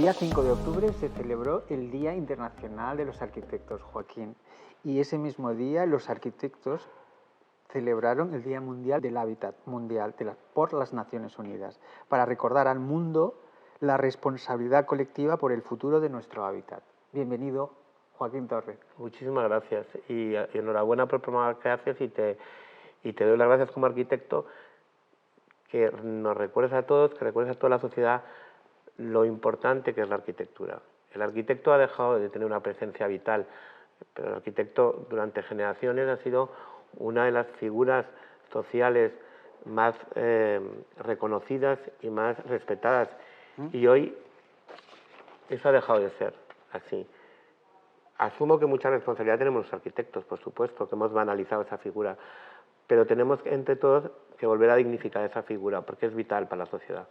día 5 de octubre se celebró el Día Internacional de los Arquitectos, Joaquín, y ese mismo día los arquitectos celebraron el Día Mundial del Hábitat Mundial por las Naciones Unidas, para recordar al mundo la responsabilidad colectiva por el futuro de nuestro hábitat. Bienvenido, Joaquín Torres. Muchísimas gracias y enhorabuena por el programa que haces y te doy las gracias como arquitecto, que nos recuerdes a todos, que recuerdes a toda la sociedad lo importante que es la arquitectura. El arquitecto ha dejado de tener una presencia vital, pero el arquitecto durante generaciones ha sido una de las figuras sociales más reconocidas y más respetadas. Y hoy eso ha dejado de ser así. Asumo que mucha responsabilidad tenemos los arquitectos, por supuesto, que hemos banalizado esa figura, pero tenemos entre todos que volver a dignificar esa figura, porque es vital para la sociedad.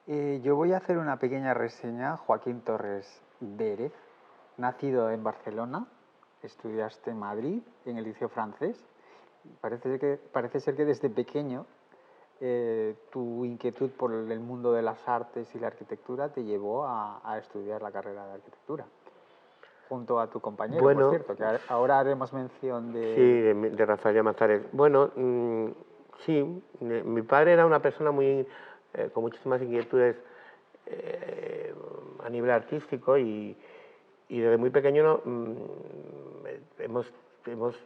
Yo voy a hacer una pequeña reseña. Joaquín Torres Dérez, nacido en Barcelona, estudiaste en Madrid, en el Liceo Francés. Parece ser que desde pequeño tu inquietud por el mundo de las artes y la arquitectura te llevó a estudiar la carrera de arquitectura, junto a tu compañero, Bueno, por cierto, que ahora haremos mención de... Sí, de Rafael Llamazares. Bueno, sí, mi padre era una persona con muchísimas inquietudes a nivel artístico y desde muy pequeño hemos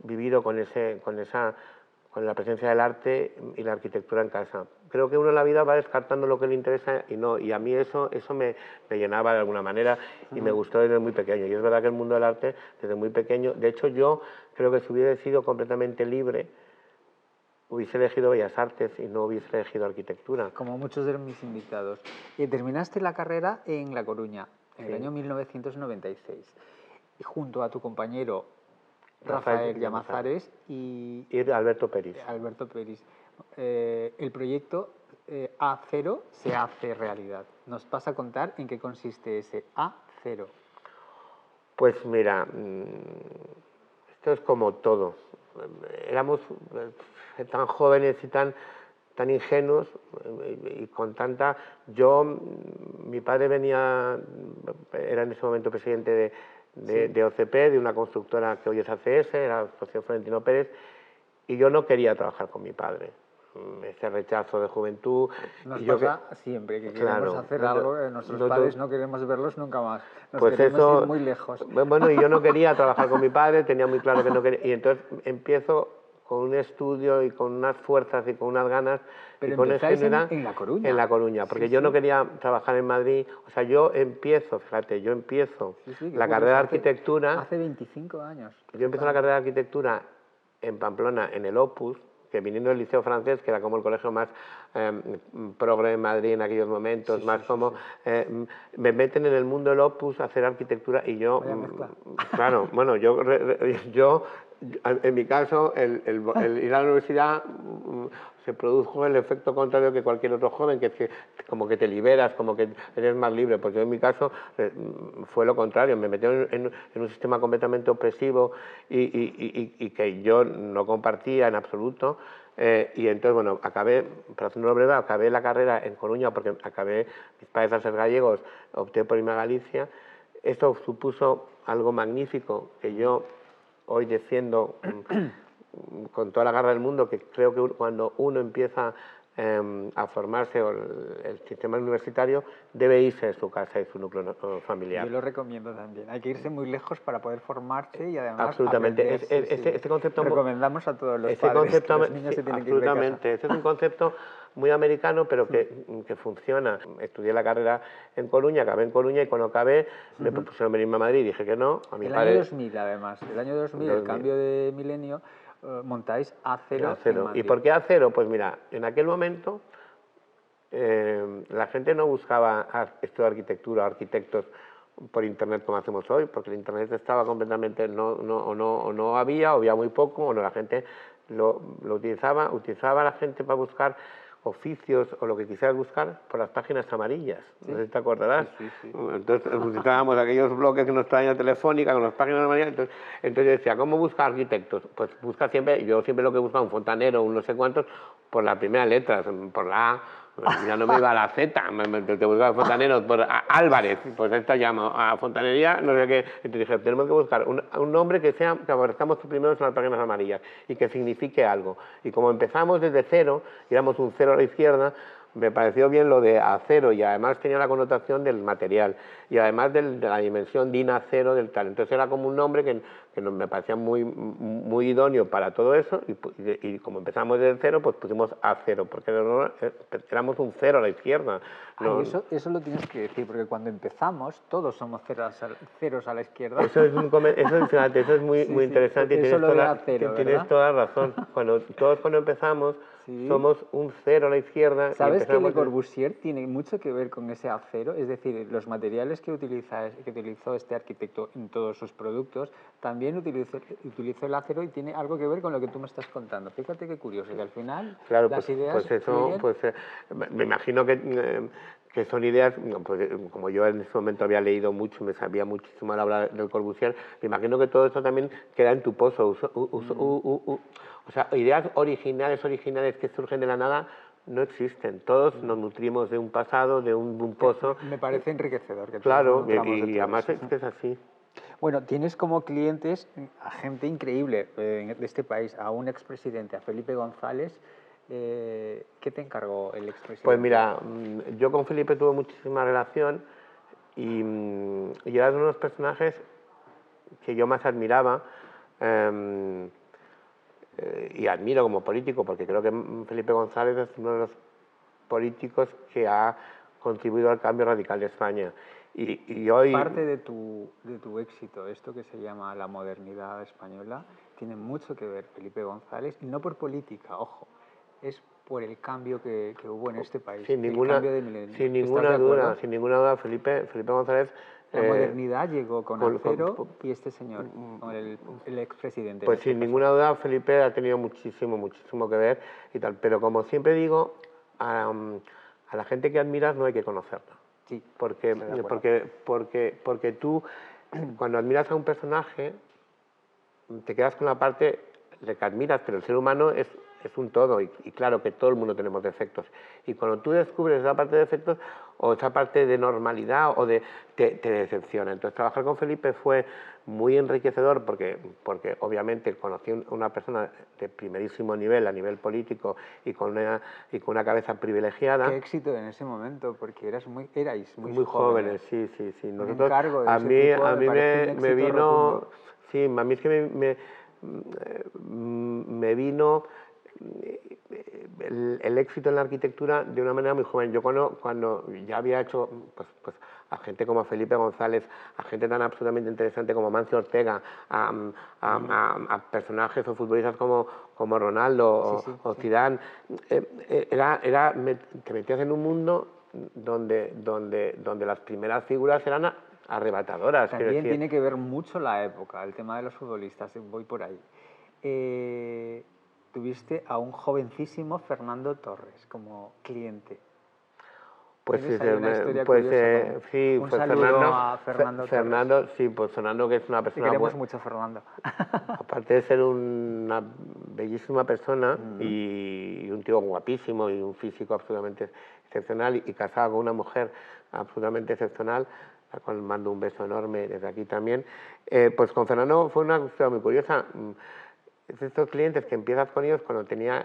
vivido con la presencia del arte y la arquitectura en casa. Creo que uno en la vida va descartando lo que le interesa y a mí eso me llenaba de alguna manera y me gustó desde muy pequeño. Y es verdad que el mundo del arte, desde muy pequeño, de hecho yo creo que si hubiera sido completamente libre, hubiese elegido Bellas Artes y no hubiese elegido arquitectura. Como muchos de mis invitados. Terminaste la carrera en La Coruña, en el año 1996, y junto a tu compañero Rafael Llamazares y Alberto Peris. El proyecto A0 se hace realidad. ¿Nos vas a contar en qué consiste ese A0? Pues mira, esto es como todo. Éramos tan jóvenes y tan ingenuos y con tanta... Mi padre era en ese momento presidente de OCP, de una constructora que hoy es ACS, era José Florentino Pérez, y yo no quería trabajar con mi padre. Ese rechazo de juventud. Nos pasa siempre que queremos hacer algo, nuestros padres no queremos verlos nunca más. Nos queremos ir muy lejos. Bueno, y yo no quería trabajar con mi padre, tenía muy claro que no quería. Y entonces empiezo con un estudio y con unas fuerzas y con unas ganas. Pero y con empezáis en La Coruña. En La Coruña, porque yo no quería trabajar en Madrid. O sea, yo empiezo la carrera de arquitectura. Hace 25 años. Yo empiezo la carrera de arquitectura en Pamplona, en el Opus, que viniendo del Liceo Francés, que era como el colegio más progre en Madrid en aquellos momentos, me meten en el mundo del Opus a hacer arquitectura y yo, claro, bueno, yo en mi caso, el ir a la universidad se produjo el efecto contrario que cualquier otro joven, que es que como que te liberas, como que eres más libre, porque en mi caso fue lo contrario, me metieron en un sistema completamente opresivo y que yo no compartía en absoluto. Y entonces, bueno, para hacerlo breve, acabé la carrera en Coruña porque mis padres al ser gallegos, opté por irme a Galicia. Esto supuso algo magnífico que yo hoy defiendo con toda la garra del mundo, que creo que cuando uno empieza a formarse o el sistema universitario debe irse de su casa y su núcleo familiar. Yo lo recomiendo también. Hay que irse muy lejos para poder formarse y además absolutamente. Este concepto recomendamos a todos los padres que los niños se tienen que ir de casa. Este es un concepto muy americano, pero que funciona. Estudié la carrera en Coruña, acabé en Coruña y cuando acabé me propusieron venirme a Madrid y dije que no. Año 2000, además. El año 2000, el cambio de milenio, montáis A0. ¿Y por qué A0? Pues mira, en aquel momento la gente no buscaba estudiar arquitectura, arquitectos por internet como hacemos hoy, porque el internet estaba completamente, no había muy poco, o no, la gente lo utilizaba la gente para buscar oficios o lo que quisieras buscar por las páginas amarillas, ¿sí? No sé si te acordarás. Sí. Entonces utilizábamos aquellos bloques que nos traían Telefónica con las páginas amarillas, entonces yo decía, ¿cómo buscar arquitectos? Pues busca siempre, yo siempre lo que buscaba, un fontanero, un no sé cuántos, por las primeras letras, por la A, Ya no me iba a la Z, te buscaba fontaneros, por Álvarez, pues esta llamo a fontanería, no sé qué. Y te dije, tenemos que buscar un nombre que aparezcamos primero en las páginas amarillas y que signifique algo. Y como empezamos desde cero, y éramos un cero a la izquierda, me pareció bien lo de acero y además tenía la connotación del material y además de la dimensión DIN acero del tal. Entonces era como un nombre que me parecía muy idóneo para todo eso y como empezamos desde cero, pues pusimos acero, porque éramos un cero a la izquierda. ¿No? Ay, eso lo tienes que decir, porque cuando empezamos todos somos ceros a la izquierda. Fíjate, eso es muy interesante y tienes toda la razón. Cuando empezamos somos un cero a la izquierda. ¿Sabes que Le Corbusier tiene mucho que ver con ese acero? Es decir, los materiales que utilizó este arquitecto en todos sus productos, también utilizó el acero y tiene algo que ver con lo que tú me estás contando. Fíjate qué curioso, que al final las ideas... me imagino que son ideas, pues, como yo en ese momento había leído mucho, me sabía muchísimo al hablar del Corbusier, me imagino que todo eso también queda en tu pozo. O sea, ideas originales que surgen de la nada no existen. Todos nos nutrimos de un pasado, de un pozo. Me parece enriquecedor. Que claro, y además es que es así. Bueno, tienes como clientes a gente increíble de este país, a un expresidente, a Felipe González. ¿Qué te encargó el expresidente? Pues mira, yo con Felipe tuve muchísima relación y era de unos personajes que yo más admiraba y admiro como político, porque creo que Felipe González es uno de los políticos que ha contribuido al cambio radical de España. Y hoy... Parte de tu éxito, esto que se llama la modernidad española, tiene mucho que ver Felipe González, y no por política, ojo, es por el cambio que hubo en este país. Sin ninguna duda, Felipe González... La modernidad llegó con acero y este señor, con el expresidente. Pues sin ninguna duda Felipe ha tenido muchísimo que ver y tal, pero como siempre digo, a la gente que admiras no hay que conocerla. Sí, porque tú, cuando admiras a un personaje, te quedas con la parte de que admiras, pero el ser humano es un todo y claro que todo el mundo tenemos defectos. Y cuando tú descubres esa parte de defectos o esa parte de normalidad te decepciona. Entonces trabajar con Felipe fue muy enriquecedor porque obviamente conocí a una persona de primerísimo nivel, a nivel político y con una cabeza privilegiada. Qué éxito en ese momento, porque erais muy jóvenes. Sí. Nosotros, a mí me vino... Sí, a mí es que me vino el éxito en la arquitectura de una manera muy joven. Yo cuando ya había hecho pues a gente como Felipe González, a gente tan absolutamente interesante como Mancio Ortega, a personajes o futbolistas como Ronaldo o Zidane, te metías en un mundo donde las primeras figuras eran arrebatadoras. También tiene que ver mucho la época, el tema de los futbolistas, voy por ahí. Tuviste a un jovencísimo Fernando Torres como cliente. Pues sí, sí, un saludo a Fernando Torres. Sí, pues Fernando, que es una persona... Te queremos mucho, Fernando. Aparte de ser una bellísima persona y un tío guapísimo y un físico absolutamente excepcional y casado con una mujer absolutamente excepcional, a la cual mando un beso enorme desde aquí también, pues con Fernando fue una cosa muy curiosa. Es estos clientes que empiezas con ellos cuando tenía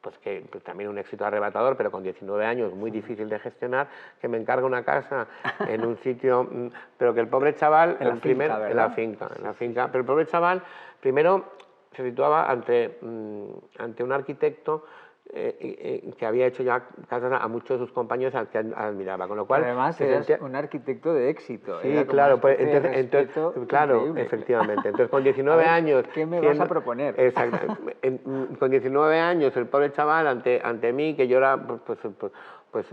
pues también un éxito arrebatador, pero con 19 años muy difícil de gestionar, que me encarga una casa en un sitio, pero que el pobre chaval, en la finca, pero el pobre chaval primero se situaba ante un arquitecto que había hecho ya casas a muchos de sus compañeros al que admiraba, con lo cual... Además, eres un arquitecto de éxito. Sí, claro, pues, claro, efectivamente. Entonces, con 19 años... ¿Qué me vas a proponer? Exacto. Con 19 años, el pobre chaval ante mí, que yo era pues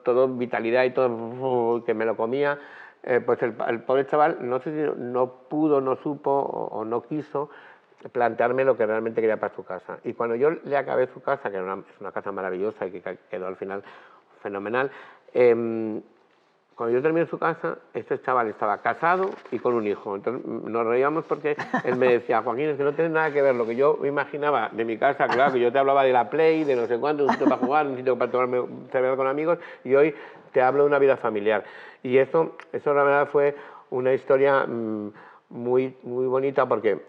todo vitalidad y todo que me lo comía, pues el pobre chaval no sé si no pudo, no supo o no quiso plantearme lo que realmente quería para su casa. Y cuando yo le acabé su casa, que es una casa maravillosa y que quedó al final fenomenal, con Cuando yo terminé su casa, este chaval estaba casado y con un hijo. Entonces nos reíamos porque él me decía, Joaquín, es que no tiene nada que ver lo que yo me imaginaba de mi casa, claro, que yo te hablaba de la Play, de no sé cuánto, un sitio para jugar, un sitio para tomarme cerveza con amigos, y hoy te hablo de una vida familiar. Y eso la verdad fue una historia muy bonita porque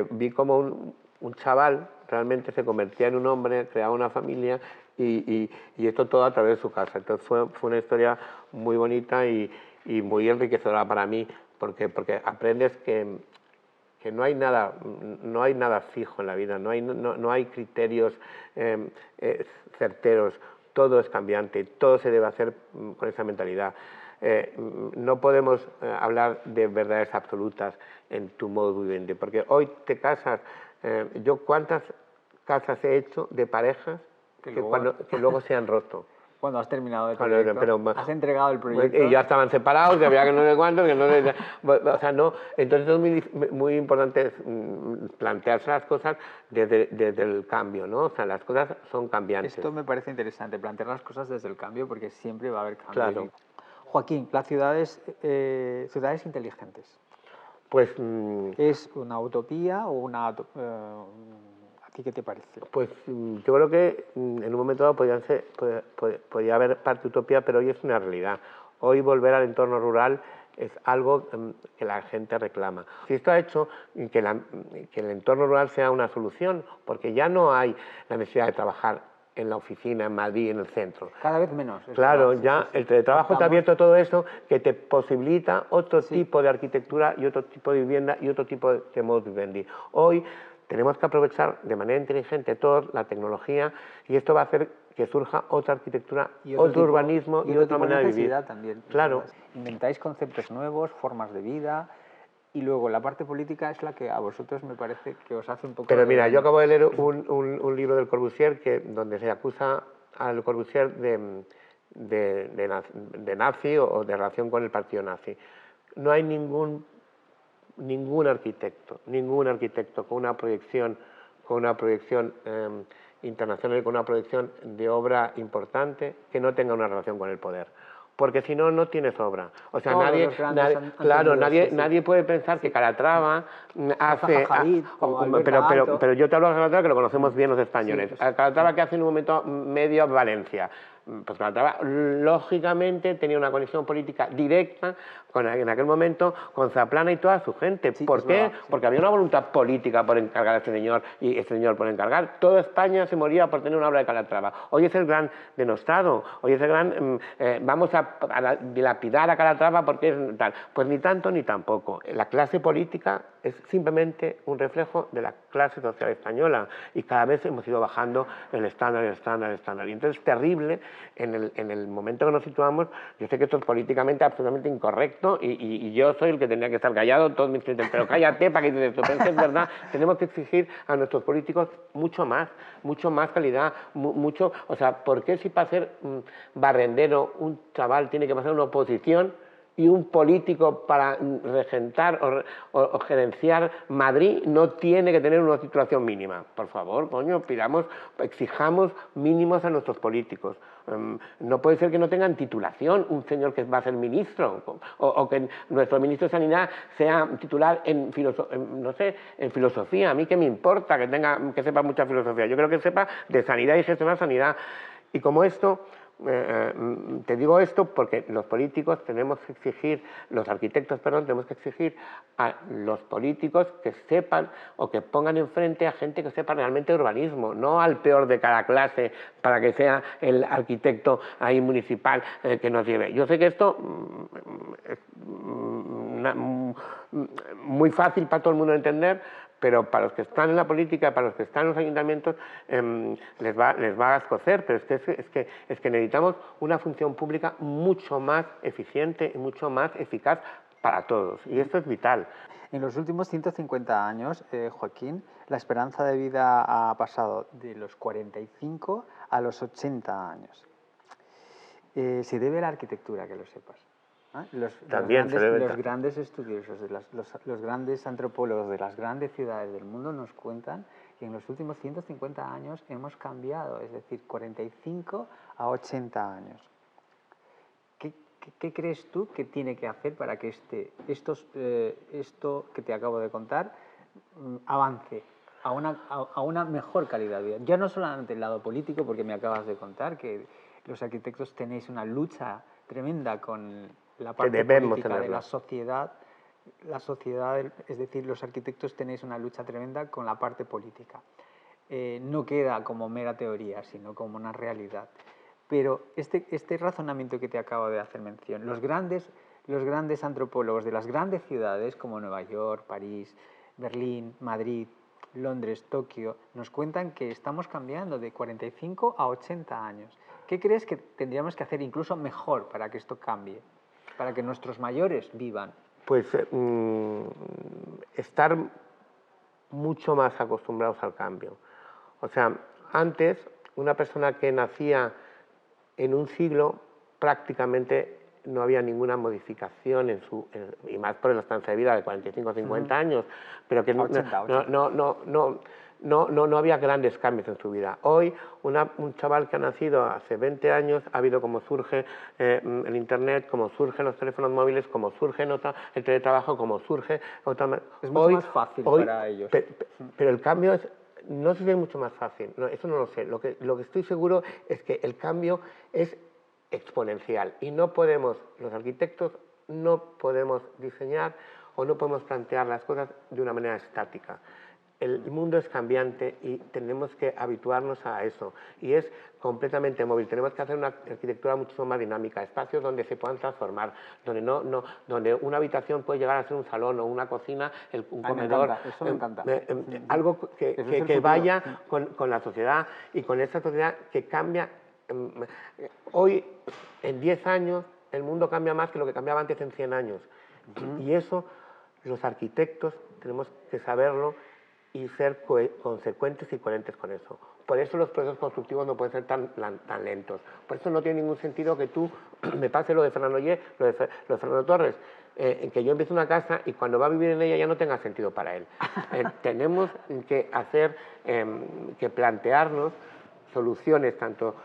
vi como un chaval realmente se convertía en un hombre, creaba una familia y esto todo a través de su casa. Entonces fue una historia muy bonita y muy enriquecedora para mí porque aprendes que no hay nada fijo en la vida, no hay criterios certeros, todo es cambiante, todo se debe hacer con esa mentalidad. No podemos hablar de verdades absolutas en tu modo vivendi, porque hoy te casas, yo cuántas casas he hecho de parejas que luego se han roto. Cuando has terminado el proyecto, has entregado el proyecto. Y ya estaban separados, que había que no sé cuánto, que no sé... O sea, no... Entonces es muy importante plantearse las cosas desde el cambio, ¿no? O sea, las cosas son cambiantes. Esto me parece interesante, plantear las cosas desde el cambio, porque siempre va a haber cambios. Claro. Joaquín, las ciudades inteligentes. Pues... ¿Es una utopía o una... ¿A ti qué te parece? Pues yo creo que en un momento dado podría haber parte de utopía, pero hoy es una realidad. Hoy volver al entorno rural es algo que la gente reclama. Si esto ha hecho que el entorno rural sea una solución, porque ya no hay la necesidad de trabajar en la oficina, en Madrid, en el centro. Cada vez menos. Claro, ya el teletrabajo te ha abierto todo eso que te posibilita otro tipo de arquitectura y otro tipo de vivienda y otro tipo de modus vivendi. Hoy tenemos que aprovechar de manera inteligente toda la tecnología y esto va a hacer que surja otra arquitectura, otro urbanismo y otra manera de vivir. También. Claro. Inventáis conceptos nuevos, formas de vida y luego la parte política es la que a vosotros me parece que os hace un poco... Pero mira, yo acabo de leer un libro del Corbusier donde se acusa al Corbusier de nazi o de relación con el partido nazi. No hay ningún arquitecto con una proyección internacional y con una proyección de obra importante que no tenga una relación con el poder. Porque si no, no tienes obra. O sea, nadie puede pensar que Calatrava hace... Pero yo te hablo de Calatrava que lo conocemos bien los españoles. Sí, pues, Calatrava que hace en un momento medio Valencia. Pues Calatrava, lógicamente, tenía una conexión política directa en aquel momento con Zaplana y toda su gente. Sí, ¿Por qué? Porque había una voluntad política por encargar a este señor y este señor por encargar. Toda España se moría por tener una obra de Calatrava. Hoy es el gran denostado, hoy es el gran... vamos a dilapidar a Calatrava porque es tal. Pues ni tanto ni tampoco. La clase política es simplemente un reflejo de la clase social española y cada vez hemos ido bajando el estándar. Y entonces es terrible en el momento que nos situamos. Yo sé que esto es políticamente absolutamente incorrecto y yo soy el que tendría que estar callado, todos mis clientes, pero cállate para que dices esto. Pero es verdad, tenemos que exigir a nuestros políticos mucho más calidad, mucho, o sea, ¿por qué si para ser barrendero un chaval tiene que pasar una oposición y un político para regentar o gerenciar Madrid no tiene que tener una titulación mínima? Por favor, coño, exijamos mínimos a nuestros políticos. No puede ser que no tengan titulación un señor que va a ser ministro o que nuestro ministro de Sanidad sea titular en filosofía. A mí qué me importa que sepa mucha filosofía. Yo creo que sepa de sanidad y gestionar sanidad. Y como esto... te digo esto porque los políticos tenemos que exigir, los arquitectos, perdón, tenemos que exigir a los políticos que sepan o que pongan enfrente a gente que sepa realmente urbanismo, no al peor de cada clase para que sea el arquitecto ahí municipal que nos lleve. Yo sé que esto es muy fácil para todo el mundo de entender, pero para los que están en la política, para los que están en los ayuntamientos, les va a escocer, pero es que necesitamos una función pública mucho más eficiente y mucho más eficaz para todos, y esto es vital. En los últimos 150 años, Joaquín, la esperanza de vida ha pasado de los 45 a los 80 años. Se debe a la arquitectura, que lo sepas. Los grandes estudiosos, los grandes antropólogos de las grandes ciudades del mundo nos cuentan que en los últimos 150 años hemos cambiado, es decir, 45 a 80 años. ¿qué crees tú que tiene que hacer para que esto que te acabo de contar avance a una mejor calidad de vida? Ya no solamente el lado político, porque me acabas de contar que los arquitectos tenéis una lucha tremenda con la parte política de la sociedad. La sociedad, es decir, los arquitectos tenéis una lucha tremenda con la parte política. No queda como mera teoría, sino como una realidad. Pero este razonamiento que te acabo de hacer mención, los grandes antropólogos de las grandes ciudades como Nueva York, París, Berlín, Madrid, Londres, Tokio, nos cuentan que estamos cambiando de 45 a 80 años. ¿Qué crees que tendríamos que hacer incluso mejor para que esto cambie? Para que nuestros mayores vivan. Pues estar mucho más acostumbrados al cambio. O sea, antes una persona que nacía en un siglo prácticamente no había ninguna modificación y más por la estancia de vida de 45 o 50 años, pero que 80. No había grandes cambios en su vida. Hoy, un chaval que ha nacido hace 20 años, ha habido como surge el Internet, como surgen los teléfonos móviles, como surge el teletrabajo, como surge... Es mucho más fácil para ellos. Pero el cambio no sé si es mucho más fácil, no, eso no lo sé. Lo que estoy seguro es que el cambio es exponencial y no podemos, los arquitectos, no podemos diseñar o no podemos plantear las cosas de una manera estática. El mundo es cambiante y tenemos que habituarnos a eso. Y es completamente móvil. Tenemos que hacer una arquitectura mucho más dinámica, espacios donde se puedan transformar, donde una habitación puede llegar a ser un salón o una cocina, un comedor. Me encanta, eso me encanta. Algo que vaya con la sociedad y con esa sociedad que cambia. Hoy, en 10 años, el mundo cambia más que lo que cambiaba antes en 100 años. Y eso, los arquitectos tenemos que saberlo y ser consecuentes y coherentes con eso. Por eso los procesos constructivos no pueden ser tan lentos. Por eso no tiene ningún sentido que tú me pase lo de Fernando Oller, lo de Fernando Torres, que yo empiece una casa y cuando va a vivir en ella ya no tenga sentido para él. Tenemos que plantearnos soluciones tanto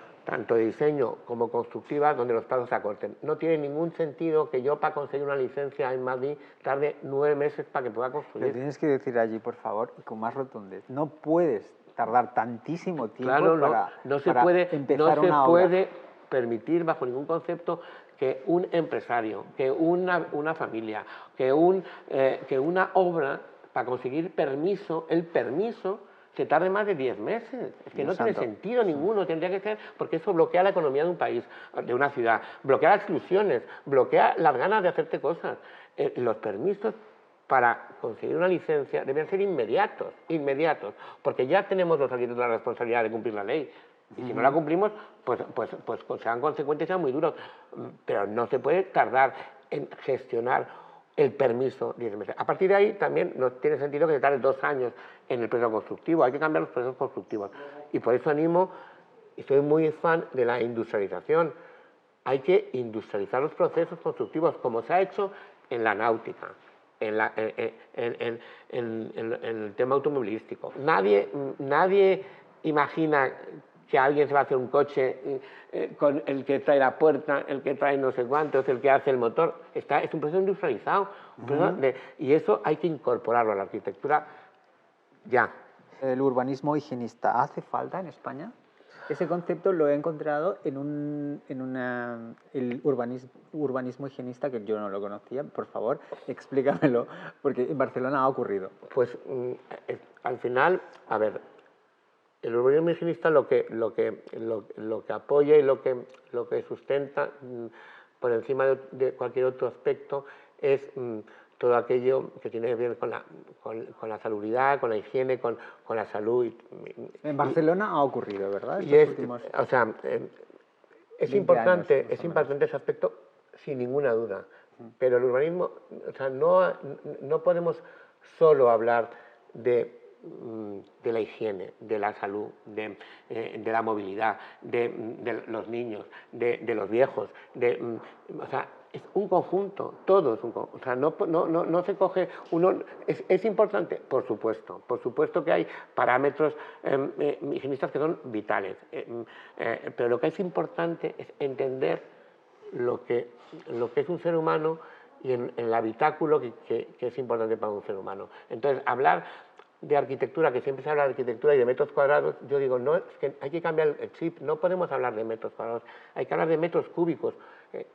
de diseño como constructivas, donde los plazos se acorten. No tiene ningún sentido que yo, para conseguir una licencia en Madrid, tarde 9 meses para que pueda construir. Lo tienes que decir allí, por favor, y con más rotundez. No puedes tardar tantísimo tiempo para empezar una obra. No se puede permitir, bajo ningún concepto, que un empresario, que una familia, que una obra, para conseguir el permiso, se tarde más de 10 meses. Es que no tiene sentido ninguno. Tendría que ser, porque eso bloquea la economía de un país, de una ciudad, bloquea las exclusiones, bloquea las ganas de hacerte cosas. Los permisos para conseguir una licencia deben ser inmediatos, porque ya tenemos los arquitectos la responsabilidad de cumplir la ley. Y si no la cumplimos, pues sean consecuentes, sean muy duros. Pero no se puede tardar en gestionar el permiso 10 meses. A partir de ahí también no tiene sentido que se tarde 2 años en el proceso constructivo. Hay que cambiar los procesos constructivos. Y por eso animo, y soy muy fan de la industrialización. Hay que industrializar los procesos constructivos, como se ha hecho en la náutica, en el tema automovilístico. Nadie imagina que alguien se va a hacer un coche con el que trae la puerta, el que trae no sé cuántos, el que hace el motor. Es un proceso industrializado. Y eso hay que incorporarlo a la arquitectura ya. El urbanismo higienista, ¿hace falta en España? Ese concepto lo he encontrado en el urbanismo higienista, que yo no lo conocía. Por favor, explícamelo, porque en Barcelona ha ocurrido. Pues al final, a ver, el urbanismo higienista lo que apoya y lo que sustenta por encima de cualquier otro aspecto es todo aquello que tiene que ver con la salubridad, con la higiene, con la salud. En Barcelona ha ocurrido, ¿verdad? O sea, es importante ese aspecto sin ninguna duda, pero el urbanismo, o sea, no podemos solo hablar de la higiene, de la salud, de la movilidad, de los niños, de los viejos, o sea, es un conjunto, todo es un conjunto. O sea, no se coge uno. Es importante, por supuesto que hay parámetros higienistas que son vitales, pero lo que es importante es entender lo que es un ser humano y en el habitáculo que es importante para un ser humano. Entonces, hablar de arquitectura, que siempre se habla de arquitectura y de metros cuadrados, yo digo, no, es que hay que cambiar el chip, no podemos hablar de metros cuadrados, hay que hablar de metros cúbicos.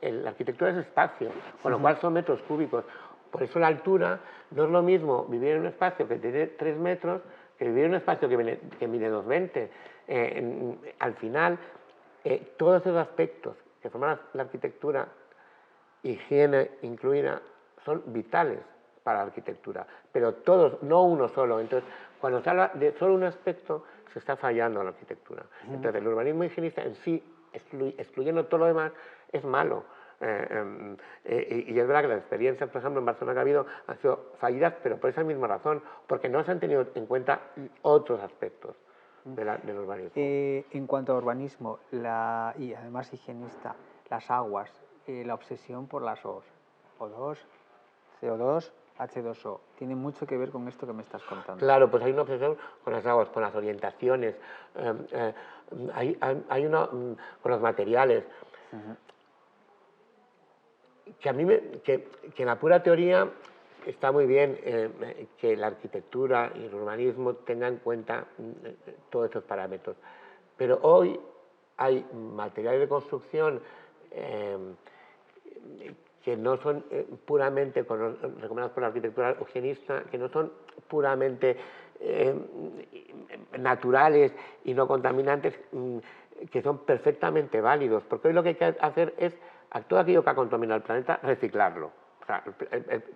La arquitectura es espacio, con lo cual son metros cúbicos. Por eso la altura no es lo mismo vivir en un espacio que tiene 3 metros que vivir en un espacio que mide 2,20. Al final, todos esos aspectos que forman la arquitectura, higiene incluida, son vitales para la arquitectura, pero todos, no uno solo. Entonces, cuando se habla de solo un aspecto, se está fallando en la arquitectura. Entonces, el urbanismo higienista en sí, excluyendo todo lo demás, es malo. Y es verdad que las experiencias, por ejemplo, en Barcelona que ha habido, han sido fallidas, pero por esa misma razón, porque no se han tenido en cuenta otros aspectos del urbanismo. En cuanto a urbanismo y además higienista, las aguas, la obsesión por las O's, O2, CO2, H2O, tiene mucho que ver con esto que me estás contando. Claro, pues hay una obsesión con las aguas, con las orientaciones, hay una con los materiales. Que a mí que en la pura teoría está muy bien que la arquitectura y el urbanismo tengan en cuenta todos estos parámetros, pero hoy hay materiales de construcción que no son puramente recomendados por la arquitectura higienista, que no son puramente naturales y no contaminantes, que son perfectamente válidos, porque hoy lo que hay que hacer es a todo aquello que ha contaminado el planeta, reciclarlo. O sea,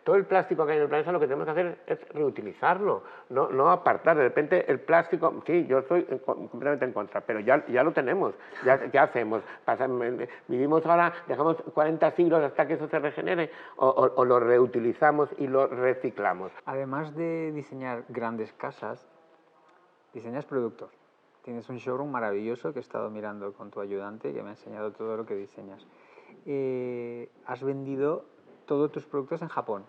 todo el plástico que hay en el planeta lo que tenemos que hacer es reutilizarlo, no apartar. De repente el plástico, sí, yo estoy completamente en contra, pero ya lo tenemos. ¿Qué hacemos? Vivimos ahora, dejamos 40 siglos hasta que eso se regenere, o lo reutilizamos y lo reciclamos. Además de diseñar grandes casas, diseñas productos. Tienes un showroom maravilloso que he estado mirando con tu ayudante, que me ha enseñado todo lo que diseñas. Has vendido todos tus productos en Japón.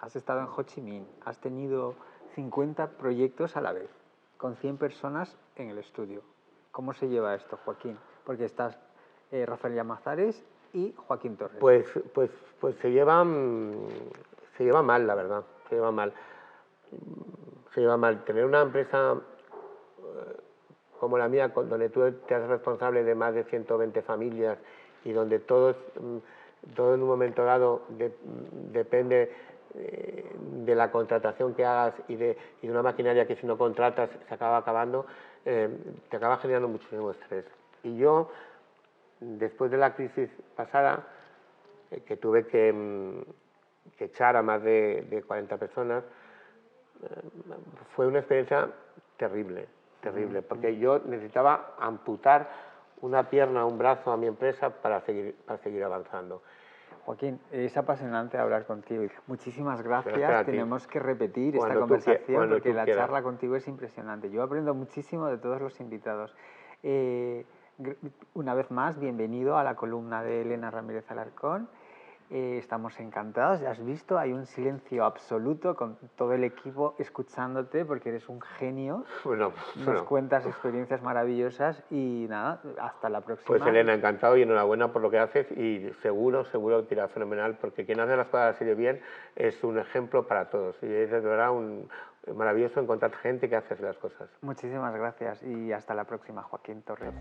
Has estado en Ho Chi Minh. Has tenido 50 proyectos a la vez, con 100 personas en el estudio. ¿Cómo se lleva esto, Joaquín? Porque estás Rafael Llamazares y Joaquín Torres. Pues se lleva mal, la verdad. Se lleva mal. Se lleva mal. Tener una empresa como la mía, donde tú te haces responsable de más de 120 familias y donde todo en un momento dado depende de la contratación que hagas y de una maquinaria que si no contratas se acaba acabando, te acaba generando muchísimo estrés. Y yo, después de la crisis pasada, que tuve que echar a más de 40 personas, fue una experiencia terrible, porque yo necesitaba amputar una pierna, un brazo a mi empresa para seguir avanzando. Joaquín, es apasionante hablar contigo. Muchísimas gracias. Tenemos que repetir esta conversación porque la charla contigo es impresionante. Yo aprendo muchísimo de todos los invitados. Una vez más, bienvenido a la columna de Elena Ramírez Alarcón. Estamos encantados, ya has visto, hay un silencio absoluto con todo el equipo escuchándote porque eres un genio. Nos cuentas experiencias maravillosas y nada, hasta la próxima. Pues Elena, encantado y enhorabuena por lo que haces y seguro que irá fenomenal porque quien hace las cosas así de bien es un ejemplo para todos y es de verdad maravilloso encontrar gente que hace así las cosas. Muchísimas gracias y hasta la próxima, Joaquín Torres.